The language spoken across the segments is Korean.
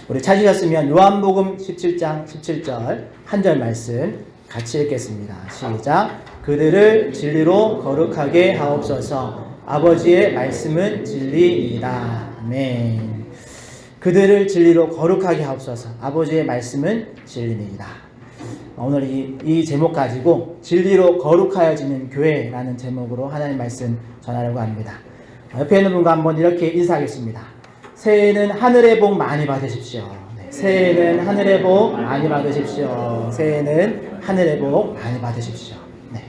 우리 찾으셨으면 요한복음 17장 17절 한 절 말씀 같이 읽겠습니다. 시작. 그들을 진리로 거룩하게 하옵소서. 아버지의 말씀은 진리이다. 아멘. 그들을 진리로 거룩하게 하옵소서. 아버지의 말씀은 진리이다. 오늘 이 제목 가지고 진리로 거룩하여지는 교회라는 제목으로 하나님 말씀 전하려고 합니다. 옆에 있는 분과 한번 이렇게 인사하겠습니다. 새해에는 하늘의 복 많이 받으십시오. 네, 새해에는 하늘의 복 많이 받으십시오. 새해에는 하늘의 복 많이 받으십시오. 네,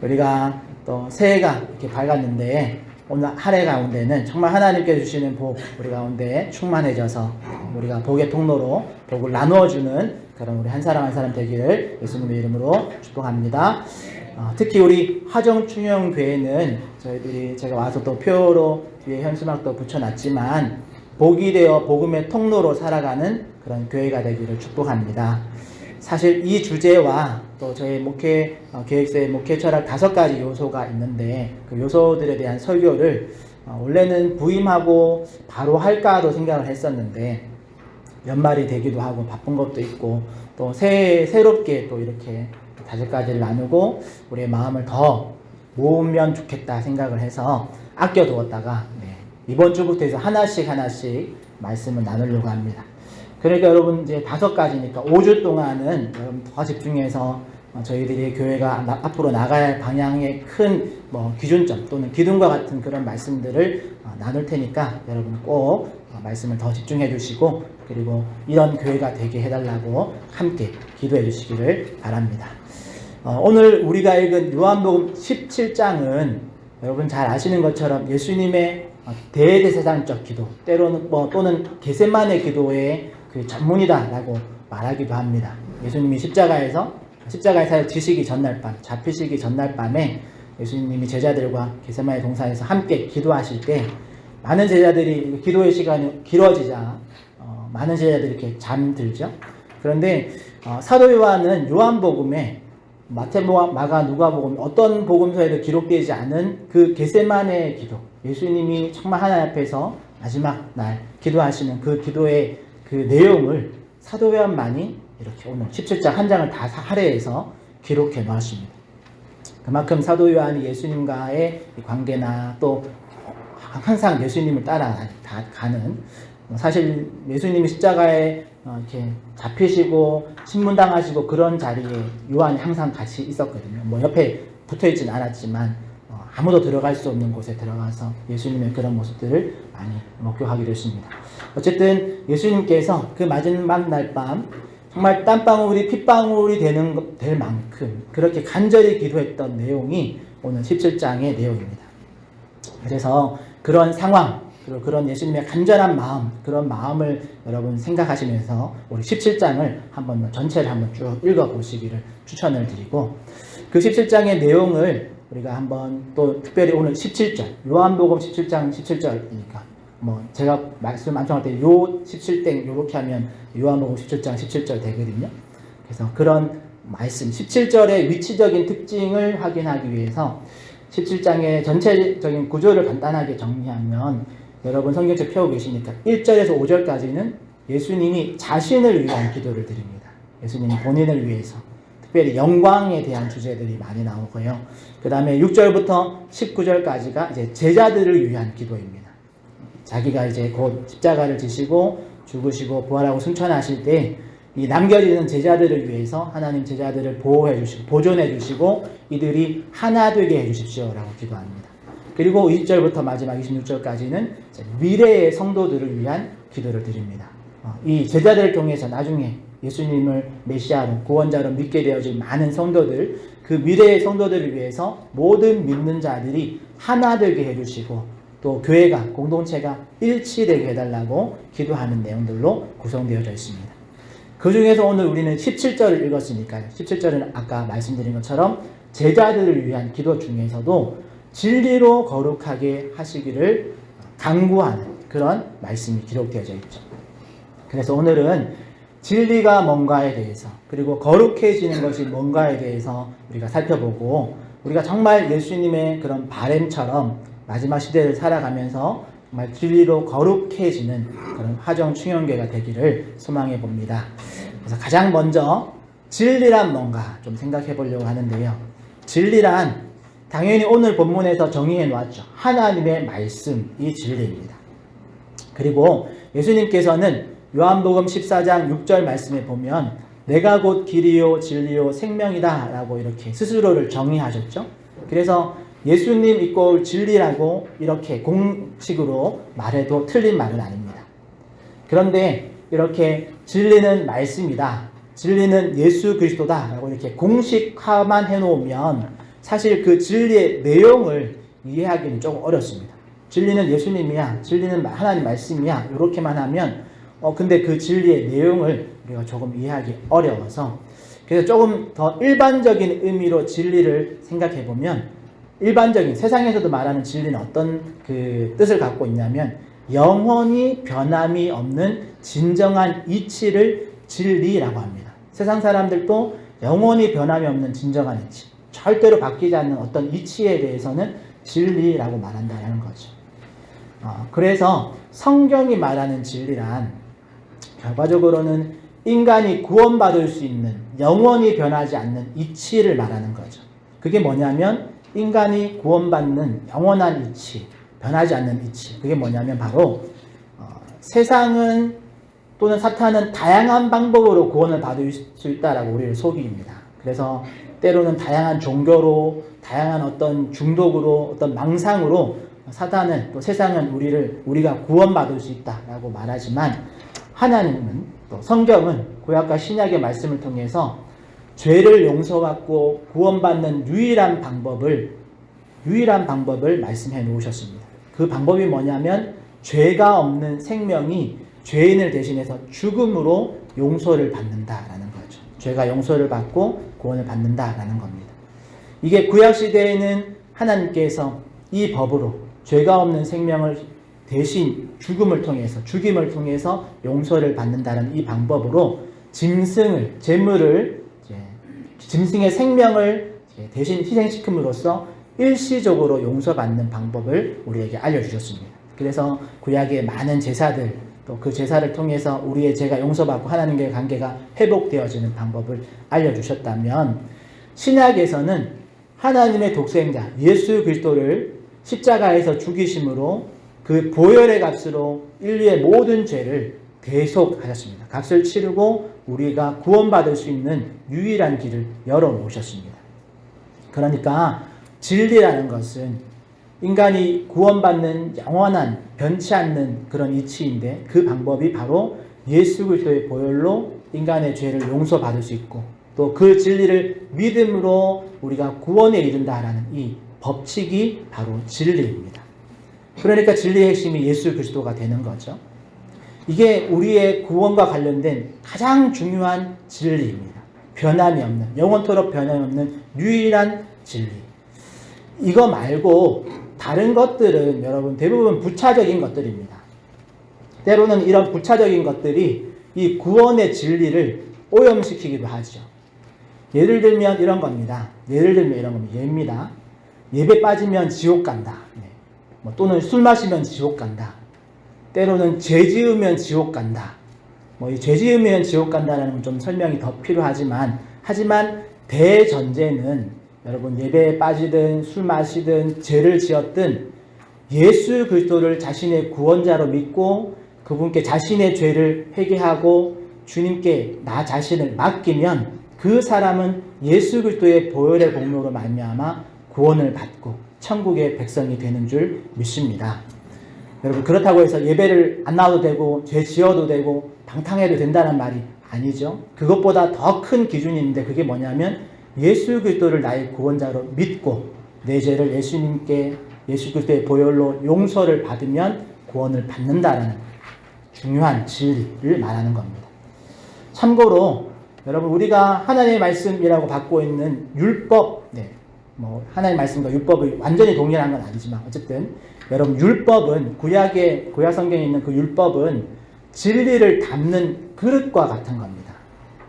우리가 또 새해가 이렇게 밝았는데 오늘 한 해 가운데는 정말 하나님께 주시는 복 우리 가운데 충만해져서 우리가 복의 통로로 복을 나누어주는 그런 우리 한 사람 한 사람 되기를 예수님의 이름으로 축복합니다. 특히 우리 화정충영교회는 제가 와서 또 표로 뒤에 현수막도 붙여놨지만 복이 되어 복음의 통로로 살아가는 그런 교회가 되기를 축복합니다. 사실 이 주제와 또 저희 목회 계획서의 목회 철학 5가지 요소가 있는데 그 요소들에 대한 설교를 원래는 부임하고 바로 할까도 생각을 했었는데 연말이 되기도 하고 바쁜 것도 있고 또 새롭게 또 이렇게 5가지를 나누고 우리의 마음을 더 모으면 좋겠다 생각을 해서 아껴두었다가 이번 주부터 해서 하나씩 말씀을 나누려고 합니다. 그러니까 여러분 이제 5가지니까 5주 동안은 여러분 더 집중해서 저희들이 교회가 앞으로 나가야 할 방향의 큰 기준점 또는 기둥과 같은 그런 말씀들을 나눌 테니까 여러분 꼭 말씀을 더 집중해 주시고 그리고 이런 교회가 되게 해달라고 함께 기도해 주시기를 바랍니다. 오늘 우리가 읽은 요한복음 17장은 여러분 잘 아시는 것처럼 예수님의 대대세상적 기도 때로는 또는 겟세마네 기도의 그 전문이다라고 말하기도 합니다. 예수님이 십자가에 사역 지시기 전날 밤, 잡히시기 전날 밤에 예수님이 제자들과 겟세마네 동산에서 함께 기도하실 때 많은 제자들이 기도의 시간이 길어지자 많은 제자들이 이렇게 잠들죠. 그런데 사도 요한은 요한복음에 마태복음, 마가, 누가복음 어떤 복음서에도 기록되지 않은 그 겟세마네 기도, 예수님이 정말 하나님 앞에서 마지막 날 기도하시는 그 기도의 그 내용을 사도 요한만이 이렇게 오늘 17장 한 장을 다 할애해서 기록해 놓았습니다. 그만큼 사도 요한이 예수님과의 관계나 또 항상 예수님을 따라가는 사실 예수님이 십자가에 이렇게 잡히시고 신문당하시고 그런 자리에 요한이 항상 같이 있었거든요. 옆에 붙어있진 않았지만 아무도 들어갈 수 없는 곳에 들어가서 예수님의 그런 모습들을 많이 목격하기도 했습니다. 어쨌든 예수님께서 그 마지막 날 밤 정말 땀방울이 핏방울이 될 만큼 그렇게 간절히 기도했던 내용이 오늘 17장의 내용입니다. 그래서 그런 상황 그리고 그런 예수님의 간절한 마음 그런 마음을 여러분 생각하시면서 우리 17장을 전체를 한번 쭉 읽어보시기를 추천을 드리고 그 17장의 내용을 우리가 한번 또 특별히 오늘 17절 요한복음 17장 17절이니까 제가 말씀 암송할 때 요 17땡 요렇게 하면 요한복음 17장 17절 되거든요. 그래서 그런 말씀 17절의 위치적인 특징을 확인하기 위해서 17장의 전체적인 구조를 간단하게 정리하면 여러분 성경책 펴고 계시니까 1절에서 5절까지는 예수님이 자신을 위한 기도를 드립니다. 예수님이 본인을 위해서 특별히 영광에 대한 주제들이 많이 나오고요. 그 다음에 6절부터 19절까지가 이제 제자들을 위한 기도입니다. 자기가 이제 곧 십자가를 지시고 죽으시고 부활하고 승천하실 때 이 남겨지는 제자들을 위해서 하나님 제자들을 보호해 주시고 보존해 주시고 이들이 하나 되게 해 주십시오라고 기도합니다. 그리고 20절부터 마지막 26절까지는 미래의 성도들을 위한 기도를 드립니다. 이 제자들을 통해서 나중에 예수님을 메시아로 구원자로 믿게 되어질 많은 성도들 그 미래의 성도들을 위해서 모든 믿는 자들이 하나 되게 해주시고 또 교회가 공동체가 일치되게 해달라고 기도하는 내용들로 구성되어져 있습니다. 그 중에서 오늘 우리는 17절을 읽었으니까요. 17절은 아까 말씀드린 것처럼 제자들을 위한 기도 중에서도 진리로 거룩하게 하시기를 강구하는 그런 말씀이 기록되어져 있죠. 그래서 오늘은 진리가 뭔가에 대해서 그리고 거룩해지는 것이 뭔가에 대해서 우리가 살펴보고 우리가 정말 예수님의 그런 바램처럼 마지막 시대를 살아가면서 정말 진리로 거룩해지는 그런 화정충영교회가 되기를 소망해 봅니다. 그래서 가장 먼저 진리란 뭔가 좀 생각해 보려고 하는데요. 진리란 당연히 오늘 본문에서 정의해 놓았죠. 하나님의 말씀이 진리입니다. 그리고 예수님께서는 요한복음 14장 6절 말씀에 보면 내가 곧 길이요 진리요 생명이다 라고 이렇게 스스로를 정의하셨죠. 그래서 예수님 이꼴 진리라고 이렇게 공식으로 말해도 틀린 말은 아닙니다. 그런데 이렇게 진리는 말씀이다, 진리는 예수 그리스도다 라고 이렇게 공식화만 해놓으면 사실 그 진리의 내용을 이해하기는 조금 어렵습니다. 진리는 예수님이야, 진리는 하나님 말씀이야 이렇게만 하면 근데 그 진리의 내용을 우리가 조금 이해하기 어려워서, 그래서 조금 더 일반적인 의미로 진리를 생각해 보면, 일반적인 세상에서도 말하는 진리는 어떤 그 뜻을 갖고 있냐면 영원히 변함이 없는 진정한 이치를 진리라고 합니다. 세상 사람들도 영원히 변함이 없는 진정한 이치, 절대로 바뀌지 않는 어떤 이치에 대해서는 진리라고 말한다는 거죠. 그래서 성경이 말하는 진리란 결과적으로는 인간이 구원받을 수 있는 영원히 변하지 않는 이치를 말하는 거죠. 그게 뭐냐면 인간이 구원받는 영원한 이치, 변하지 않는 이치. 그게 뭐냐면 바로 세상은 또는 사탄은 다양한 방법으로 구원을 받을 수 있다라고 우리를 속입니다. 그래서 때로는 다양한 종교로, 다양한 어떤 중독으로, 어떤 망상으로 사탄은, 또 세상은 우리가 구원받을 수 있다라고 말하지만, 하나님은, 또 성경은 구약과 신약의 말씀을 통해서 죄를 용서받고 구원받는 유일한 방법을 말씀해 놓으셨습니다. 그 방법이 뭐냐면 죄가 없는 생명이 죄인을 대신해서 죽음으로 용서를 받는다라는 거죠. 죄가 용서를 받고 구원을 받는다라는 겁니다. 이게 구약시대에는 하나님께서 이 법으로 죄가 없는 생명을 대신 죽임을 통해서 용서를 받는다는 이 방법으로 짐승의 생명을 대신 희생시킴으로써 일시적으로 용서받는 방법을 우리에게 알려주셨습니다. 그래서 구약의 많은 제사들, 또 그 제사를 통해서 우리의 죄가 용서받고 하나님과의 관계가 회복되어지는 방법을 알려주셨다면, 신약에서는 하나님의 독생자 예수 그리스도를 십자가에서 죽이심으로 그 보혈의 값으로 인류의 모든 죄를 대속하셨습니다. 값을 치르고 우리가 구원받을 수 있는 유일한 길을 열어놓으셨습니다. 그러니까 진리라는 것은 인간이 구원받는 영원한 변치 않는 그런 이치인데, 그 방법이 바로 예수 그리스도의 보혈로 인간의 죄를 용서받을 수 있고, 또 그 진리를 믿음으로 우리가 구원에 이른다라는 이 법칙이 바로 진리입니다. 그러니까 진리의 핵심이 예수 그리스도가 되는 거죠. 이게 우리의 구원과 관련된 가장 중요한 진리입니다. 변함이 없는, 영원토록 변함이 없는 유일한 진리. 이거 말고 다른 것들은 여러분 대부분 부차적인 것들입니다. 때로는 이런 부차적인 것들이 이 구원의 진리를 오염시키기도 하죠. 예를 들면 이런 겁니다. 예입니다. 예배 빠지면 지옥 간다. 또는 술 마시면 지옥 간다. 때로는 죄 지으면 지옥 간다. 이 죄 지으면 지옥 간다라는 좀 설명이 더 필요하지만, 대전제는 여러분 예배에 빠지든 술 마시든 죄를 지었든 예수 그리스도를 자신의 구원자로 믿고 그분께 자신의 죄를 회개하고 주님께 나 자신을 맡기면 그 사람은 예수 그리스도의 보혈의 공로로 말미암아 구원을 받고 천국의 백성이 되는 줄 믿습니다. 여러분, 그렇다고 해서 예배를 안 나와도 되고 죄 지어도 되고 방탕해도 된다는 말이 아니죠. 그것보다 더 큰 기준이 있는데, 그게 뭐냐면 예수 그리스도를 나의 구원자로 믿고 내 죄를 예수 그리스도의 보혈로 용서를 받으면 구원을 받는다라는 중요한 진리를 말하는 겁니다. 참고로 여러분, 우리가 하나님의 말씀이라고 받고 있는 율법, 하나님의 말씀과 율법이 완전히 동일한 건 아니지만 어쨌든 여러분, 율법은 구약 성경에 있는 그 율법은 진리를 담는 그릇과 같은 겁니다.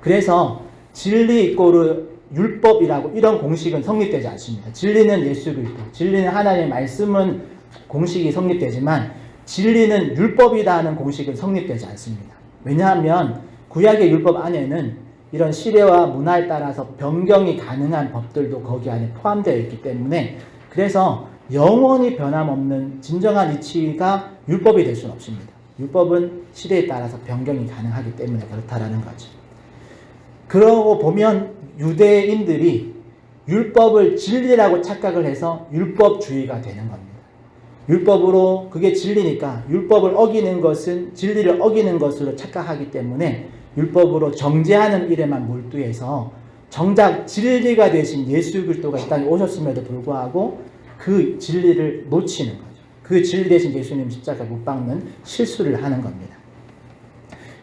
그래서 진리 이꼬르 율법이라고 이런 공식은 성립되지 않습니다. 진리는 예수 그리스도, 진리는 하나님의 말씀은 공식이 성립되지만 진리는 율법이다 하는 공식은 성립되지 않습니다. 왜냐하면 구약의 율법 안에는 이런 시대와 문화에 따라서 변경이 가능한 법들도 거기 안에 포함되어 있기 때문에 그래서 영원히 변함없는 진정한 이치가 율법이 될 수는 없습니다. 율법은 시대에 따라서 변경이 가능하기 때문에 그렇다라는 거죠. 그러고 보면 유대인들이 율법을 진리라고 착각을 해서 율법주의가 되는 겁니다. 율법으로 그게 진리니까 율법을 어기는 것은 진리를 어기는 것으로 착각하기 때문에 율법으로 정죄하는 일에만 몰두해서 정작 진리가 되신 예수 그리스도가 이 땅에 오셨음에도 불구하고 그 진리를 놓치는 거죠. 그 진리 되신 예수님 십자가에 못 박는 실수를 하는 겁니다.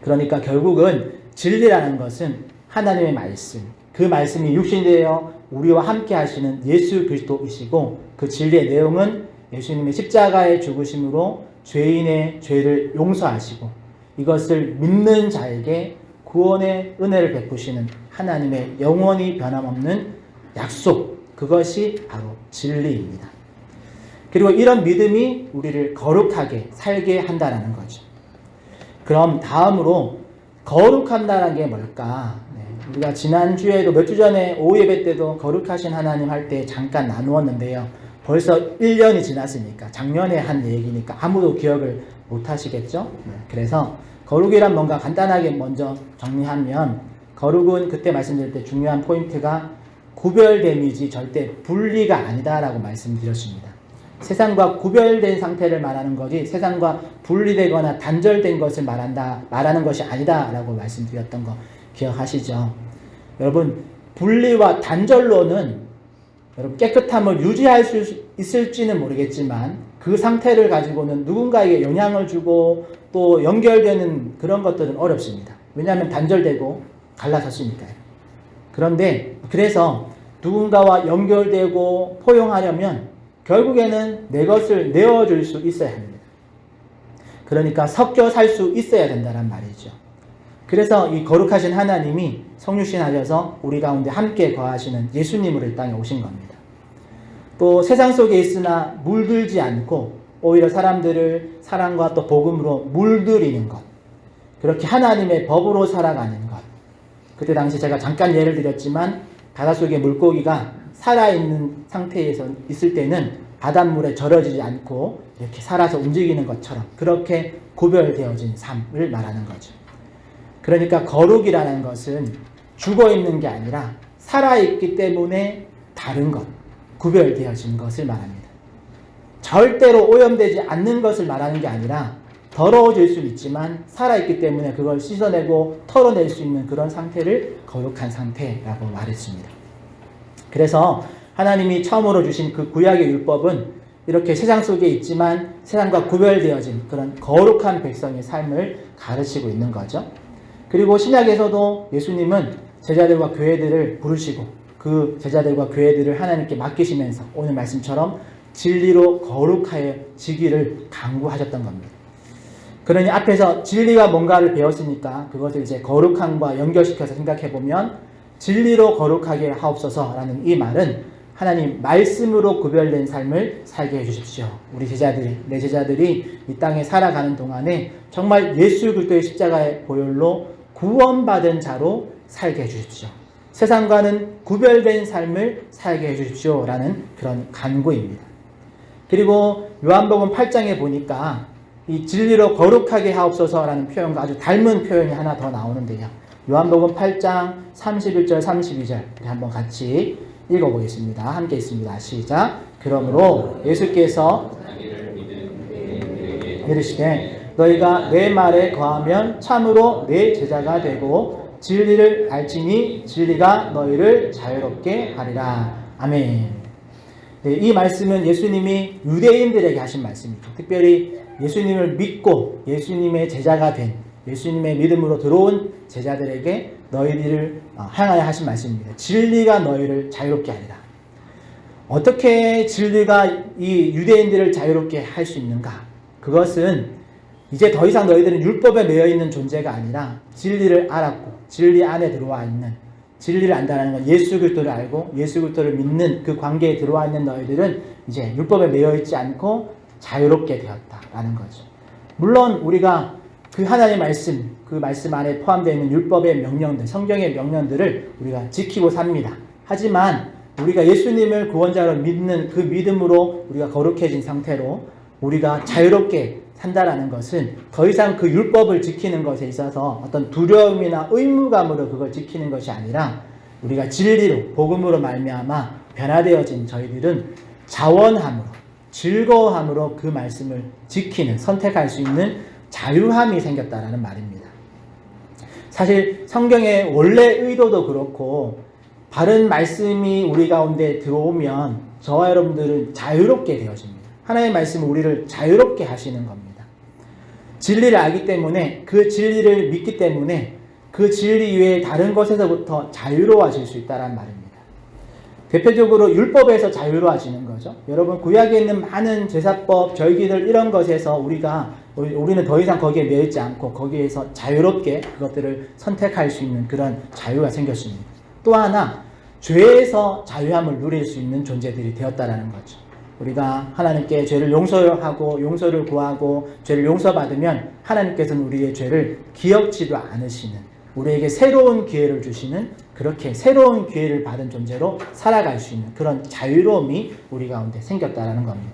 그러니까 결국은 진리라는 것은 하나님의 말씀, 그 말씀이 육신이 되어 우리와 함께 하시는 예수 그리스도이시고 그 진리의 내용은 예수님의 십자가의 죽으심으로 죄인의 죄를 용서하시고 이것을 믿는 자에게 구원의 은혜를 베푸시는 하나님의 영원히 변함없는 약속, 그것이 바로 진리입니다. 그리고 이런 믿음이 우리를 거룩하게 살게 한다는 거죠. 그럼 다음으로 거룩한다는 게 뭘까? 우리가 지난주에도 몇 주 전에 오후 예배 때도 거룩하신 하나님 할 때 잠깐 나누었는데요. 벌써 1년이 지났으니까 작년에 한 얘기니까 아무도 기억을 못 하시겠죠? 그래서 거룩이란 뭔가 간단하게 먼저 정리하면 거룩은 그때 말씀드릴 때 중요한 포인트가 구별됨이지 절대 분리가 아니다라고 말씀드렸습니다. 세상과 구별된 상태를 말하는 거지 세상과 분리되거나 단절된 것을 말하는 것이 아니다라고 말씀드렸던 거 기억하시죠? 여러분 분리와 단절로는 여러분 깨끗함을 유지할 수 있을지는 모르겠지만 그 상태를 가지고는 누군가에게 영향을 주고 또 연결되는 그런 것들은 어렵습니다. 왜냐하면 단절되고 갈라섰으니까요. 그런데 그래서 누군가와 연결되고 포용하려면 결국에는 내 것을 내어줄 수 있어야 합니다. 그러니까 섞여 살 수 있어야 된다는 말이죠. 그래서 이 거룩하신 하나님이 성육신 하셔서 우리 가운데 함께 거하시는 예수님으로 이 땅에 오신 겁니다. 또 세상 속에 있으나 물들지 않고 오히려 사람들을 사랑과 또 복음으로 물들이는 것, 그렇게 하나님의 법으로 살아가는 것. 그때 당시 제가 잠깐 예를 드렸지만 바닷속에 물고기가 살아있는 상태에서 있을 때는 바닷물에 절여지지 않고 이렇게 살아서 움직이는 것처럼 그렇게 구별되어진 삶을 말하는 거죠. 그러니까 거룩이라는 것은 죽어있는 게 아니라 살아있기 때문에 다른 것, 구별되어진 것을 말합니다. 절대로 오염되지 않는 것을 말하는 게 아니라 더러워질 수는 있지만 살아있기 때문에 그걸 씻어내고 털어낼 수 있는 그런 상태를 거룩한 상태라고 말했습니다. 그래서 하나님이 처음으로 주신 그 구약의 율법은 이렇게 세상 속에 있지만 세상과 구별되어진 그런 거룩한 백성의 삶을 가르치고 있는 거죠. 그리고 신약에서도 예수님은 제자들과 교회들을 부르시고 그 제자들과 교회들을 하나님께 맡기시면서 오늘 말씀처럼 진리로 거룩하여지기를 강구하셨던 겁니다. 그러니 앞에서 진리가 뭔가를 배웠으니까 그것을 이제 거룩함과 연결시켜서 생각해보면 진리로 거룩하게 하옵소서라는 이 말은 하나님 말씀으로 구별된 삶을 살게 해주십시오. 우리 제자들이, 내 제자들이 이 땅에 살아가는 동안에 정말 예수 그리스도의 십자가의 보혈로 구원받은 자로 살게 해주십시오. 세상과는 구별된 삶을 살게 해주십시오 라는 그런 간구입니다. 그리고 요한복음 8장에 보니까 이 진리로 거룩하게 하옵소서라는 표현과 아주 닮은 표현이 하나 더 나오는데요. 요한복음 8장 31절 32절 우리 한번 같이 읽어보겠습니다. 함께 있습니다. 시작. 그러므로 예수께서 이르시되 너희가 내 말에 거하면 참으로 내 제자가 되고 진리를 알지니 진리가 너희를 자유롭게 하리라. 아멘. 네, 이 말씀은 예수님이 유대인들에게 하신 말씀입니다. 특별히 예수님을 믿고 예수님의 제자가 된 예수님의 믿음으로 들어온 제자들에게 너희들을 향하여 하신 말씀입니다. 진리가 너희를 자유롭게 하리라. 어떻게 진리가 이 유대인들을 자유롭게 할 수 있는가? 그것은 이제 더 이상 너희들은 율법에 매여 있는 존재가 아니라 진리를 알았고 진리 안에 들어와 있는, 진리를 안다는 건 예수 그리스도를 알고 예수 그리스도를 믿는 그 관계에 들어와 있는 너희들은 이제 율법에 매여 있지 않고 자유롭게 되었다라는 거죠. 물론 우리가 그 하나님의 말씀, 그 말씀 안에 포함되어 있는 율법의 명령들, 성경의 명령들을 우리가 지키고 삽니다. 하지만 우리가 예수님을 구원자로 믿는 그 믿음으로 우리가 거룩해진 상태로 우리가 자유롭게 산다라는 것은 더 이상 그 율법을 지키는 것에 있어서 어떤 두려움이나 의무감으로 그걸 지키는 것이 아니라 우리가 진리로 복음으로 말미암아 변화되어진 저희들은 자원함으로 즐거워함으로 그 말씀을 지키는 선택할 수 있는 자유함이 생겼다라는 말입니다. 사실 성경의 원래 의도도 그렇고 바른 말씀이 우리 가운데 들어오면 저와 여러분들은 자유롭게 되어집니다. 하나님의 말씀은 우리를 자유롭게 하시는 겁니다. 진리를 알기 때문에 그 진리를 믿기 때문에 그 진리 이외에 다른 것에서부터 자유로워질 수 있다는 말입니다. 대표적으로 율법에서 자유로워지는 거죠. 여러분 구약에 있는 많은 제사법, 절기들 이런 것에서 우리는 더 이상 거기에 매이지 않고 거기에서 자유롭게 그것들을 선택할 수 있는 그런 자유가 생겼습니다. 또 하나 죄에서 자유함을 누릴 수 있는 존재들이 되었다라는 거죠. 우리가 하나님께 죄를 용서하고 용서를 구하고 죄를 용서받으면 하나님께서는 우리의 죄를 기억지도 않으시는, 우리에게 새로운 기회를 주시는, 그렇게 새로운 기회를 받은 존재로 살아갈 수 있는 그런 자유로움이 우리 가운데 생겼다라는 겁니다.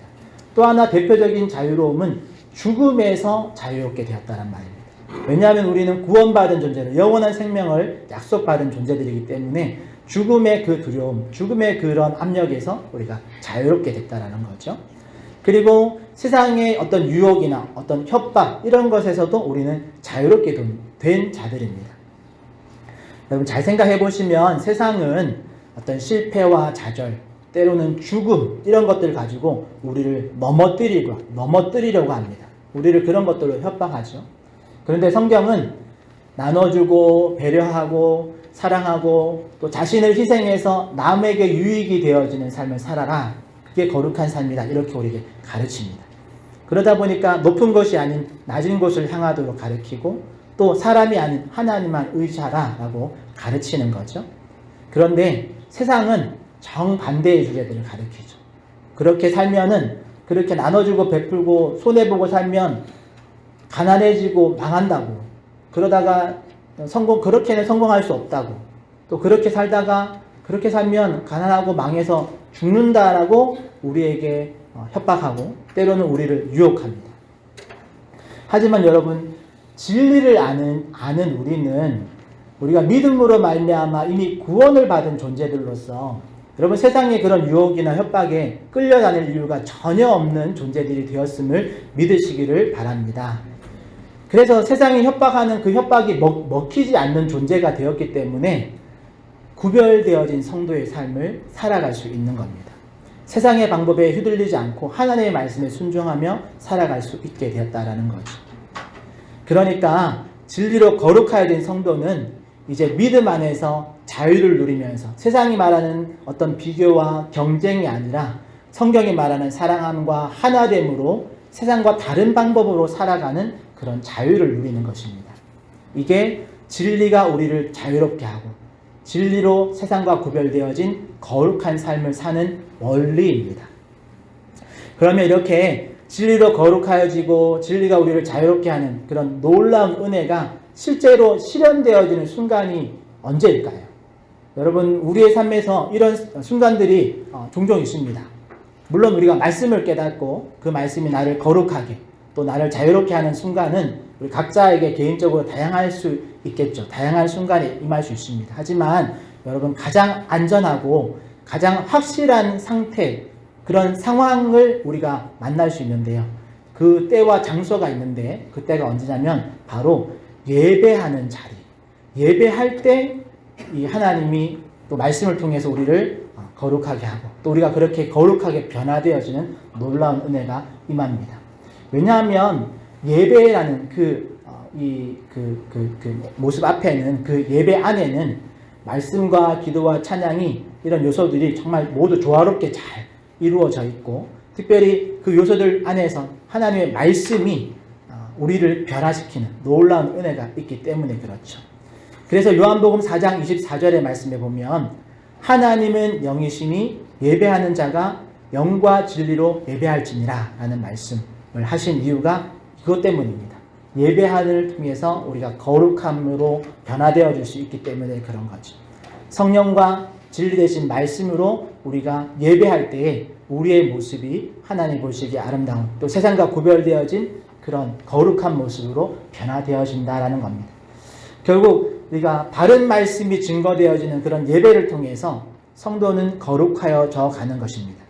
또 하나 대표적인 자유로움은 죽음에서 자유롭게 되었다는 말입니다. 왜냐하면 우리는 구원받은 존재로 영원한 생명을 약속받은 존재들이기 때문에 죽음의 그 두려움, 죽음의 그런 압력에서 우리가 자유롭게 됐다라는 거죠. 그리고 세상의 어떤 유혹이나 어떤 협박 이런 것에서도 우리는 자유롭게 된 자들입니다. 여러분 잘 생각해 보시면 세상은 어떤 실패와 좌절, 때로는 죽음 이런 것들을 가지고 우리를 넘어뜨리려고 합니다. 우리를 그런 것들로 협박하죠. 그런데 성경은 나눠주고 배려하고 사랑하고 또 자신을 희생해서 남에게 유익이 되어지는 삶을 살아라. 그게 거룩한 삶이다. 이렇게 우리에게 가르칩니다. 그러다 보니까 높은 것이 아닌 낮은 곳을 향하도록 가르치고 또 사람이 아닌 하나님만 의지하라 라고 가르치는 거죠. 그런데 세상은 정반대의 주제들을 가르치죠. 그렇게 살면은, 그렇게 나눠주고 베풀고 손해보고 살면 가난해지고 망한다고, 그러다가 그렇게는 성공할 수 없다고, 또 그렇게 살다가 그렇게 살면 가난하고 망해서 죽는다라고 우리에게 협박하고 때로는 우리를 유혹합니다. 하지만 여러분, 진리를 아는 우리는 우리가 믿음으로 말미암아 이미 구원을 받은 존재들로서 여러분 세상의 그런 유혹이나 협박에 끌려다닐 이유가 전혀 없는 존재들이 되었음을 믿으시기를 바랍니다. 그래서 세상이 협박하는 그 협박이 먹히지 않는 존재가 되었기 때문에 구별되어진 성도의 삶을 살아갈 수 있는 겁니다. 세상의 방법에 휘둘리지 않고 하나님의 말씀에 순종하며 살아갈 수 있게 되었다라는 거죠. 그러니까 진리로 거룩하여 된 성도는 이제 믿음 안에서 자유를 누리면서 세상이 말하는 어떤 비교와 경쟁이 아니라 성경이 말하는 사랑함과 하나됨으로 세상과 다른 방법으로 살아가는 그런 자유를 누리는 것입니다. 이게 진리가 우리를 자유롭게 하고 진리로 세상과 구별되어진 거룩한 삶을 사는 원리입니다. 그러면 이렇게 진리로 거룩하여지고 진리가 우리를 자유롭게 하는 그런 놀라운 은혜가 실제로 실현되어지는 순간이 언제일까요? 여러분 우리의 삶에서 이런 순간들이 종종 있습니다. 물론 우리가 말씀을 깨닫고 그 말씀이 나를 거룩하게 또 나를 자유롭게 하는 순간은 우리 각자에게 개인적으로 다양할 수 있겠죠. 다양한 순간이 임할 수 있습니다. 하지만 여러분 가장 안전하고 가장 확실한 상태, 그런 상황을 우리가 만날 수 있는데요. 그 때와 장소가 있는데 그 때가 언제냐면 바로 예배하는 자리. 예배할 때 이 하나님이 또 말씀을 통해서 우리를 거룩하게 하고 또 우리가 그렇게 거룩하게 변화되어지는 놀라운 은혜가 임합니다. 왜냐하면 예배라는 그 모습 앞에는 그 예배 안에는 말씀과 기도와 찬양이 이런 요소들이 정말 모두 조화롭게 잘 이루어져 있고 특별히 그 요소들 안에서 하나님의 말씀이 우리를 변화시키는 놀라운 은혜가 있기 때문에 그렇죠. 그래서 요한복음 4장 24절의 말씀에 보면 하나님은 영이시니 예배하는 자가 영과 진리로 예배할지니라 라는 말씀을 하신 이유가 그것 때문입니다. 예배하는 통해서 우리가 거룩함으로 변화되어 줄 수 있기 때문에 그런 거죠. 성령과 진리 되신 말씀으로 우리가 예배할 때에 우리의 모습이 하나님 보시기에 아름다운, 또 세상과 구별되어진 그런 거룩한 모습으로 변화되어진다라는 겁니다. 결국 우리가 바른 말씀이 증거되어지는 그런 예배를 통해서 성도는 거룩하여져 가는 것입니다.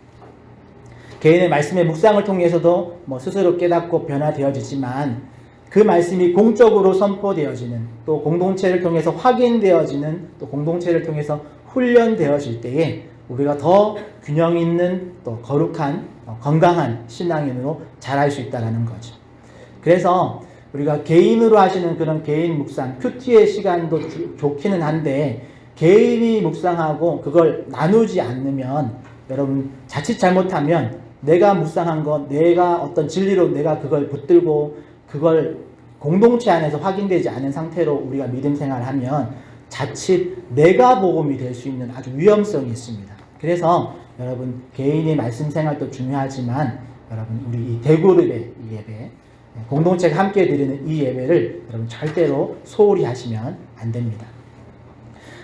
개인의 말씀의 묵상을 통해서도 스스로 깨닫고 변화되어지지만, 그 말씀이 공적으로 선포되어지는, 또 공동체를 통해서 확인되어지는, 또 공동체를 통해서 훈련되어질 때에 우리가 더 균형 있는, 또 거룩한, 건강한 신앙인으로 자랄 수 있다는 거죠. 그래서 우리가 개인으로 하시는 그런 개인 묵상, 큐티의 시간도 좋기는 한데, 개인이 묵상하고 그걸 나누지 않으면, 여러분 자칫 잘못하면 내가 묵상한 것, 내가 어떤 진리로 내가 그걸 붙들고 그걸 공동체 안에서 확인되지 않은 상태로 우리가 믿음 생활을 하면 자칫 내가 복음이 될 수 있는 아주 위험성이 있습니다. 그래서 여러분 개인의 말씀 생활도 중요하지만, 여러분 우리 이 대그룹의 이 예배, 공동체가 함께 드리는 이 예배를 여러분 절대로 소홀히 하시면 안 됩니다.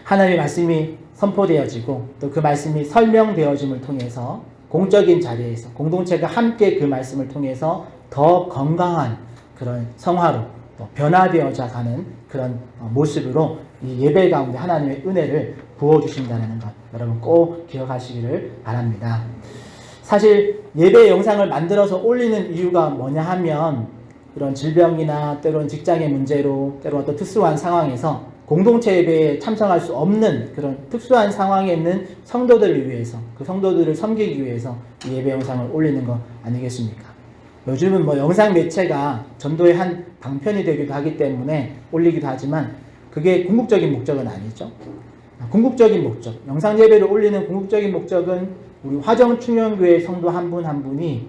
하나님의 말씀이 선포되어지고 또 그 말씀이 설명되어짐을 통해서 공적인 자리에서 공동체가 함께 그 말씀을 통해서 더 건강한 그런 성화로 또 변화되어져 가는 그런 모습으로 이 예배 가운데 하나님의 은혜를 부어주신다는 것, 여러분 꼭 기억하시기를 바랍니다. 사실 예배 영상을 만들어서 올리는 이유가 뭐냐 하면, 이런 질병이나 때로는 직장의 문제로, 때로는 어떤 특수한 상황에서 공동체 예배에 참석할 수 없는 그런 특수한 상황에 있는 성도들을 위해서, 그 성도들을 섬기기 위해서 이 예배 영상을 올리는 거 아니겠습니까? 요즘은 영상 매체가 전도의 한 방편이 되기도 하기 때문에 올리기도 하지만, 그게 궁극적인 목적은 아니죠. 궁극적인 목적, 영상 예배를 올리는 궁극적인 목적은 우리 화정충영교회 성도 한 분 한 분이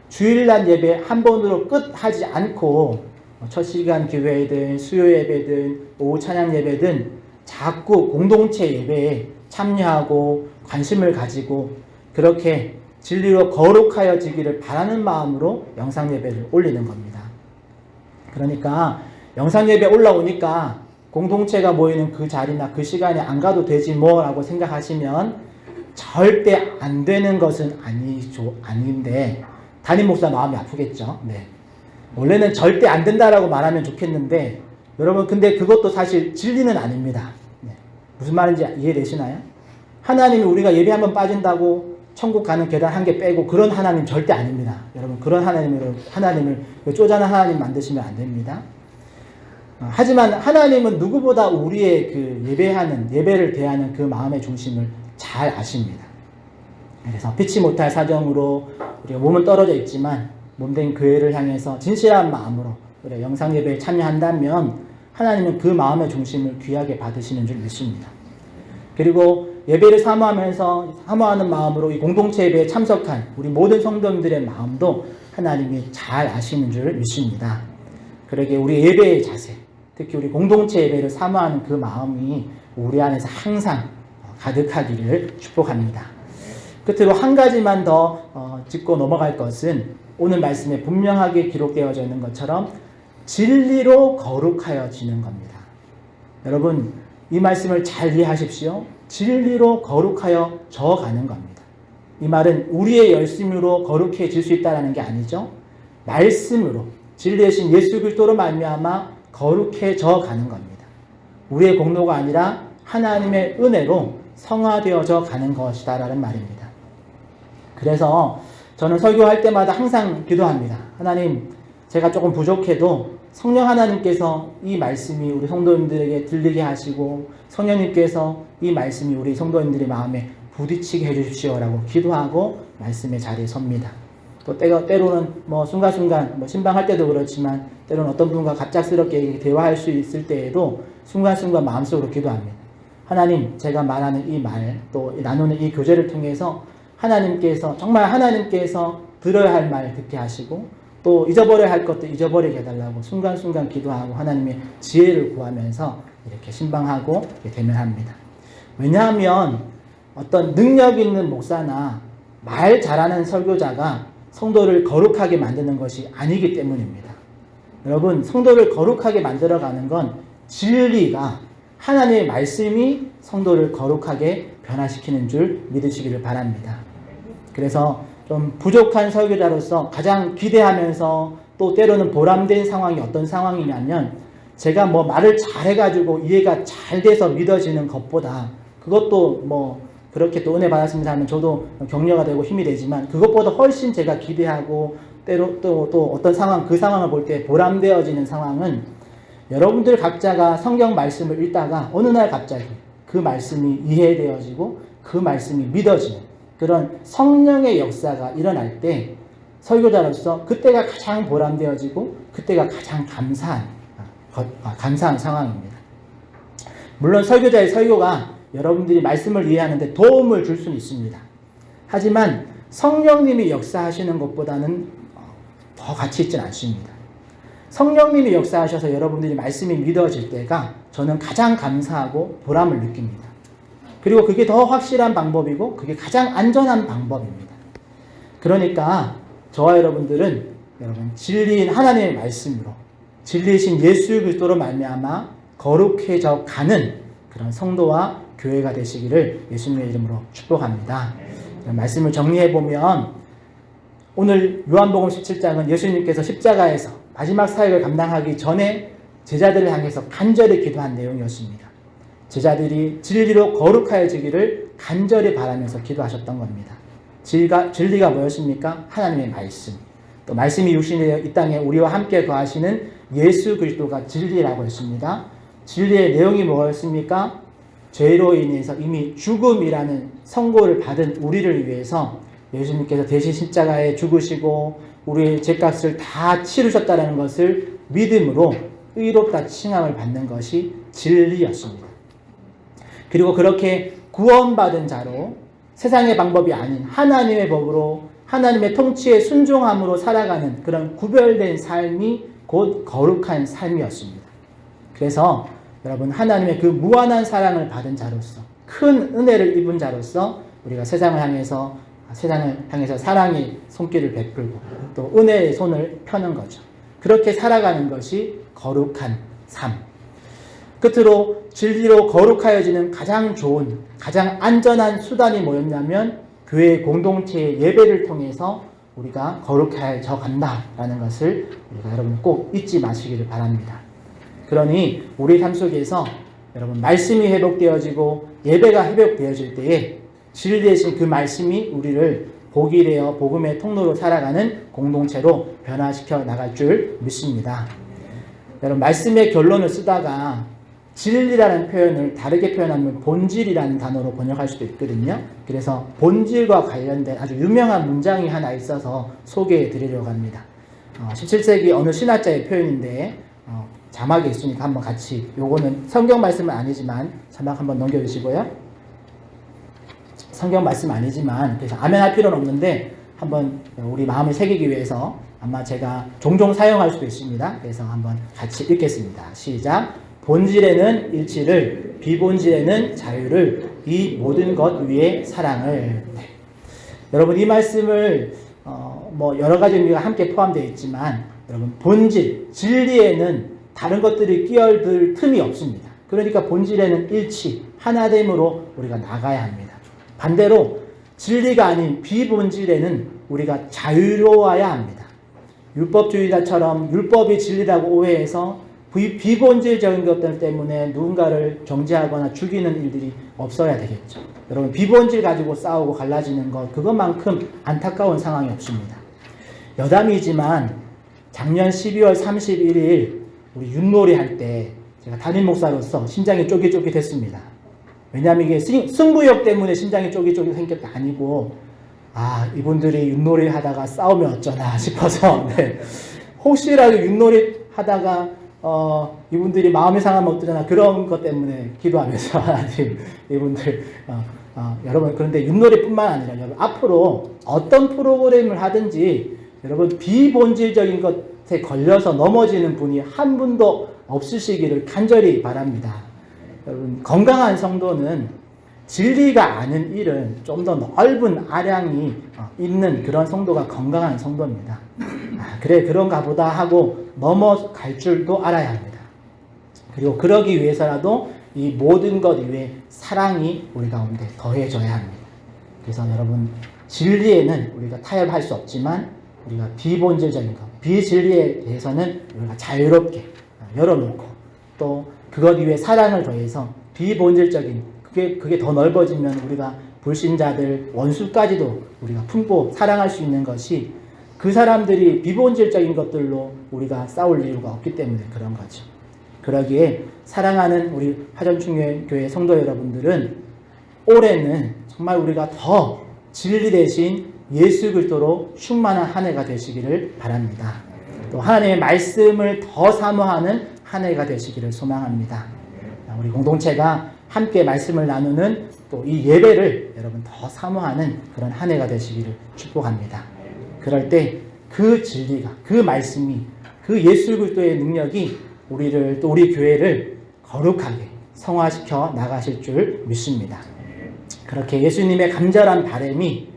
주일날 예배 한 번으로 끝 하지 않고 첫 시간 기회든 수요 예배든 오후 찬양 예배든 자꾸 공동체 예배에 참여하고 관심을 가지고 그렇게 진리로 거룩하여지기를 바라는 마음으로 영상 예배를 올리는 겁니다. 그러니까 영상 예배 올라오니까 공동체가 모이는 그 자리나 그 시간에 안 가도 되지 뭐라고 생각하시면 절대 안 되는 것은 아닌데, 담임 목사 마음이 아프겠죠. 네. 원래는 절대 안 된다라고 말하면 좋겠는데, 여러분 근데 그것도 사실 진리는 아닙니다. 네. 무슨 말인지 이해되시나요? 하나님이 우리가 예배 한번 빠진다고 천국 가는 계단 한 개 빼고 그런 하나님 절대 아닙니다. 여러분 그런 하나님을 쪼잔한 하나님 만드시면 안 됩니다. 하지만 하나님은 누구보다 우리의 그 예배를 대하는 그 마음의 중심을 잘 아십니다. 그래서 피치 못할 사정으로 우리가 몸은 떨어져 있지만 몸된 교회를 향해서 진실한 마음으로 우리가 영상 예배에 참여한다면 하나님은 그 마음의 중심을 귀하게 받으시는 줄 믿습니다. 그리고 예배를 사모하는 마음으로 이 공동체 예배에 참석한 우리 모든 성도님들의 마음도 하나님이 잘 아시는 줄 믿습니다. 그러기에 우리 예배의 자세, 특히 우리 공동체 예배를 사모하는 그 마음이 우리 안에서 항상 가득하기를 축복합니다. 끝으로 한 가지만 더 짚고 넘어갈 것은, 오늘 말씀에 분명하게 기록되어져 있는 것처럼 진리로 거룩하여지는 겁니다. 여러분 이 말씀을 잘 이해하십시오. 진리로 거룩하여져 가는 겁니다. 이 말은 우리의 열심으로 거룩해질 수 있다는 게 아니죠. 말씀으로, 진리 대신 예수 그리스도로 말미암아 거룩해져 가는 겁니다. 우리의 공로가 아니라 하나님의 은혜로 성화되어져 가는 것이다라는 말입니다. 그래서 저는 설교할 때마다 항상 기도합니다. 하나님, 제가 조금 부족해도 성령 하나님께서 이 말씀이 우리 성도님들에게 들리게 하시고 성령님께서 이 말씀이 우리 성도님들의 마음에 부딪히게 해주십시오라고 기도하고 말씀의 자리에 섭니다. 또 때로는 순간순간 신방할 때도 그렇지만 때로는 어떤 분과 갑작스럽게 대화할 수 있을 때에도 순간순간 마음속으로 기도합니다. 하나님, 제가 말하는 이 말, 또 나누는 이 교제를 통해서 정말 하나님께서 들어야 할 말 듣게 하시고 또 잊어버려야 할 것도 잊어버리게 해달라고 순간순간 기도하고 하나님의 지혜를 구하면서 이렇게 신방하고 대면합니다. 왜냐하면 어떤 능력 있는 목사나 말 잘하는 설교자가 성도를 거룩하게 만드는 것이 아니기 때문입니다. 여러분, 성도를 거룩하게 만들어가는 건 진리가, 하나님의 말씀이 성도를 거룩하게 변화시키는 줄 믿으시기를 바랍니다. 그래서 좀 부족한 설교자로서 가장 기대하면서 또 때로는 보람된 상황이 어떤 상황이냐면, 제가 뭐 말을 잘해가지고 이해가 잘 돼서 믿어지는 것보다, 그것도 뭐 그렇게 또 은혜 받았습니다 하면 저도 격려가 되고 힘이 되지만, 그것보다 훨씬 제가 기대하고 때로 또 어떤 상황, 그 상황을 볼 때 보람되어지는 상황은, 여러분들 각자가 성경 말씀을 읽다가 어느 날 갑자기 그 말씀이 이해되어지고 그 말씀이 믿어지는 그런 성령의 역사가 일어날 때, 설교자로서 그때가 가장 보람되어지고 그때가 가장 감사한 상황입니다. 물론 설교자의 설교가 여러분들이 말씀을 이해하는데 도움을 줄 수는 있습니다. 하지만 성령님이 역사하시는 것보다는 더 가치 있지는 않습니다. 성령님이 역사하셔서 여러분들이 말씀이 믿어질 때가 저는 가장 감사하고 보람을 느낍니다. 그리고 그게 더 확실한 방법이고 그게 가장 안전한 방법입니다. 그러니까 저와 여러분들은 진리인 하나님의 말씀으로, 진리이신 예수 그리스도로 말미암아 거룩해져 가는 그런 성도와 교회가 되시기를 예수님의 이름으로 축복합니다. 말씀을 정리해 보면, 오늘 요한복음 17장은 예수님께서 십자가에서 마지막 사역을 감당하기 전에 제자들을 향해서 간절히 기도한 내용이었습니다. 제자들이 진리로 거룩하여지기를 간절히 바라면서 기도하셨던 겁니다. 진리가 뭐였습니까? 하나님의 말씀. 또 말씀이 육신이 되어 이 땅에 우리와 함께 거하시는 예수 그리스도가 진리라고 했습니다. 진리의 내용이 뭐였습니까? 죄로 인해서 이미 죽음이라는 선고를 받은 우리를 위해서 예수님께서 대신 십자가에 죽으시고 우리의 죄값을 다 치르셨다는 것을 믿음으로 의롭다 칭함을 받는 것이 진리였습니다. 그리고 그렇게 구원받은 자로 세상의 방법이 아닌 하나님의 법으로, 하나님의 통치에 순종함으로 살아가는 그런 구별된 삶이 곧 거룩한 삶이었습니다. 그래서 여러분, 하나님의 그 무한한 사랑을 받은 자로서, 큰 은혜를 입은 자로서 우리가 세상을 향해서 사랑의 손길을 베풀고 또 은혜의 손을 펴는 거죠. 그렇게 살아가는 것이 거룩한 삶. 끝으로 진리로 거룩하여지는 가장 좋은, 가장 안전한 수단이 뭐였냐면, 교회 공동체의 예배를 통해서 우리가 거룩해져 간다라는 것을 우리가 여러분 꼭 잊지 마시기를 바랍니다. 그러니 우리 삶 속에서 여러분 말씀이 회복되어지고 예배가 회복되어질 때에 진리 대신 그 말씀이 우리를 복이 되어 복음의 통로로 살아가는 공동체로 변화시켜 나갈 줄 믿습니다. 여러분, 말씀의 결론을 쓰다가 진리라는 표현을 다르게 표현하면 본질이라는 단어로 번역할 수도 있거든요. 그래서 본질과 관련된 아주 유명한 문장이 하나 있어서 소개해 드리려고 합니다. 17세기 어느 신학자의 표현인데 자막이 있으니까 한번 같이, 요거는 성경 말씀은 아니지만 자막 한번 넘겨주시고요. 성경 말씀 아니지만 그래서 아멘 할 필요는 없는데 한번 우리 마음을 새기기 위해서 아마 제가 종종 사용할 수도 있습니다. 그래서 한번 같이 읽겠습니다. 시작. 본질에는 일치를, 비본질에는 자유를, 이 모든 것 위에 사랑을. 네. 여러분, 이 말씀을 뭐 여러 가지 의미가 함께 포함되어 있지만 여러분, 본질, 진리에는 다른 것들이 끼어들 틈이 없습니다. 그러니까 본질에는 일치, 하나됨으로 우리가 나가야 합니다. 반대로 진리가 아닌 비본질에는 우리가 자유로워야 합니다. 율법주의자처럼 율법이 진리라고 오해해서 비본질적인 것들 때문에 누군가를 정죄하거나 죽이는 일들이 없어야 되겠죠. 여러분, 비본질 가지고 싸우고 갈라지는 것, 그것만큼 안타까운 상황이 없습니다. 여담이지만 작년 12월 31일 우리 윷놀이 할 때 제가 담임 목사로서 심장이 쫄깃쫄깃했습니다. 왜냐하면 이게 승부욕 때문에 심장이 쫄깃쫄깃 생긴 게 아니고, 이분들이 윷놀이 하다가 싸우면 어쩌나 싶어서, 네. 혹시라도 윷놀이 하다가 이분들이 마음이 상하면 어떠려나, 그런 것 때문에 기도하면서 하나님, 이분들 여러분, 그런데 윷놀이뿐만 아니라 여러분, 앞으로 어떤 프로그램을 하든지 여러분, 비본질적인 것에 걸려서 넘어지는 분이 한 분도 없으시기를 간절히 바랍니다. 여러분, 건강한 성도는 진리가 아는 일은 좀 더 넓은 아량이 있는 그런 성도가 건강한 성도입니다. 그래 그런가 보다 하고 넘어갈 줄도 알아야 합니다. 그리고 그러기 위해서라도 이 모든 것 위에 사랑이 우리 가운데 더해져야 합니다. 그래서 여러분, 진리에는 우리가 타협할 수 없지만 우리가 비본질적인 것, 비진리에 대해서는 우리가 자유롭게 열어놓고 또 그것 위에 사랑을 더해서 비본질적인 그게 더 넓어지면 우리가 불신자들 원수까지도 우리가 품고 사랑할 수 있는 것이 그 사람들이 비본질적인 것들로 우리가 싸울 이유가 없기 때문에 그런 거죠. 그러기에 사랑하는 우리 화전충교회 성도 여러분들은 올해는 정말 우리가 더 진리 대신 예수 그리스도로 충만한 한 해가 되시기를 바랍니다. 또 하나님의 말씀을 더 사모하는 한 해가 되시기를 소망합니다. 우리 공동체가 함께 말씀을 나누는 또 이 예배를 여러분 더 사모하는 그런 한 해가 되시기를 축복합니다. 그럴 때 그 진리가, 그 말씀이, 그 예수 그리스도의 능력이 우리를 또 우리 교회를 거룩하게 성화시켜 나가실 줄 믿습니다. 그렇게 예수님의 간절한 바람이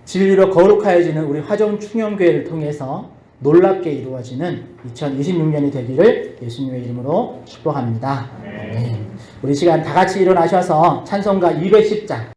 진리로 거룩하여지는 우리 화정충영교회를 통해서 놀랍게 이루어지는 2026년이 되기를 예수님의 이름으로 축복합니다. 아멘. 우리 시간 다 같이 일어나셔서 찬송가 210장